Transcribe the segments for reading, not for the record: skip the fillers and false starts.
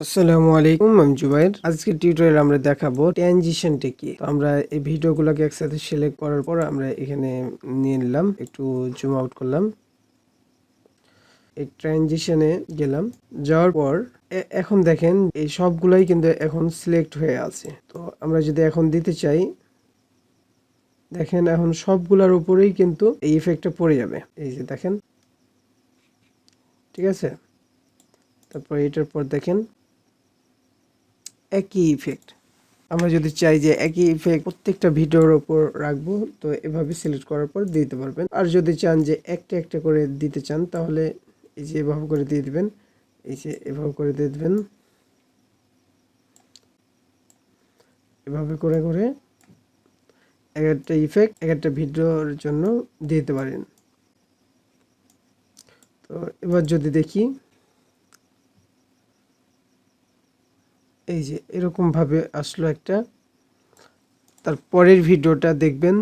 আসসালামু আলাইকুম, আমি জুবাইর। আজকের টিউটোরিয়াল আমরা দেখাবো ট্রানজিশনটা কি। তো আমরা এই ভিডিওগুলোকে একসাথে সিলেক্ট করার পর আমরা এখানে নিয়ে নিলাম, একটু জুম আউট করলাম, এই ট্রানজিশনে গেলাম। যাওয়ার পর এখন দেখেন এই সবগুলাই কিন্তু এখন সিলেক্ট হয়ে আছে। তো আমরা যদি এখন দিতে চাই, দেখেন এখন সবগুলোর উপরেই কিন্তু এই ইফেক্টটা পড়ে যাবে। এই যে দেখেন, ঠিক আছে। তারপর এটার পর দেখেন একই ইফেক্ট। আমরা যদি চাই যে একই ইফেক্ট প্রত্যেকটা ভিডিওর উপর রাখবো, তো এভাবে সিলেক্ট করার পর দিতে পারবেন। আর যদি চান যে একটা একটা করে দিতে চান, তাহলে এই যে এভাবে করে দিয়ে দিবেন, এই যে এভাবে করে দিয়ে দিবেন, এভাবে করে করে এক একটা ইফেক্ট এক একটা ভিডিওর জন্য দিতে পারেন। তো এবার যদি দেখি, এই যে এরকম ভাবে আসলো একটা। তারপরের ভিডিওটা দেখবেন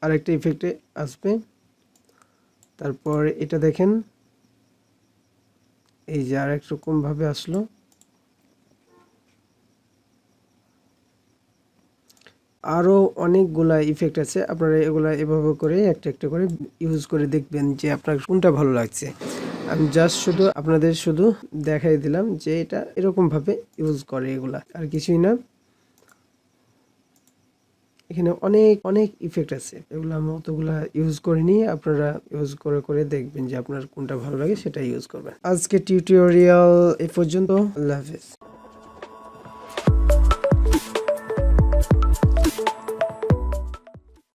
আরেকটা ইফেক্টে আসবে। তারপর এটা দেখেন, এই যে আরেক রকম ভাবে আসলো। আরো অনেকগুলা ইফেক্ট আছে, আপনারা এগুলা এভাবে করে একটা একটা করে ইউজ করে দেখবেন যে আপনার কোনটা ভালো লাগছে। আমি জাস্ট শুধু আপনাদের শুধু দেখাই দিলাম যে এটা এরকম ভাবে ইউজ করে, এগুলা আর কিছুই না। এখানে অনেক অনেক ইফেক্ট আছে, এগুলো আমি অতগুলা ইউজ করিনি। আপনারা ইউজ করে করে দেখবেন যে আপনার কোনটা ভালো লাগে, সেটা ইউজ করবেন। আজকে টিউটোরিয়াল এই পর্যন্ত। আল্লাহ হাফেজ।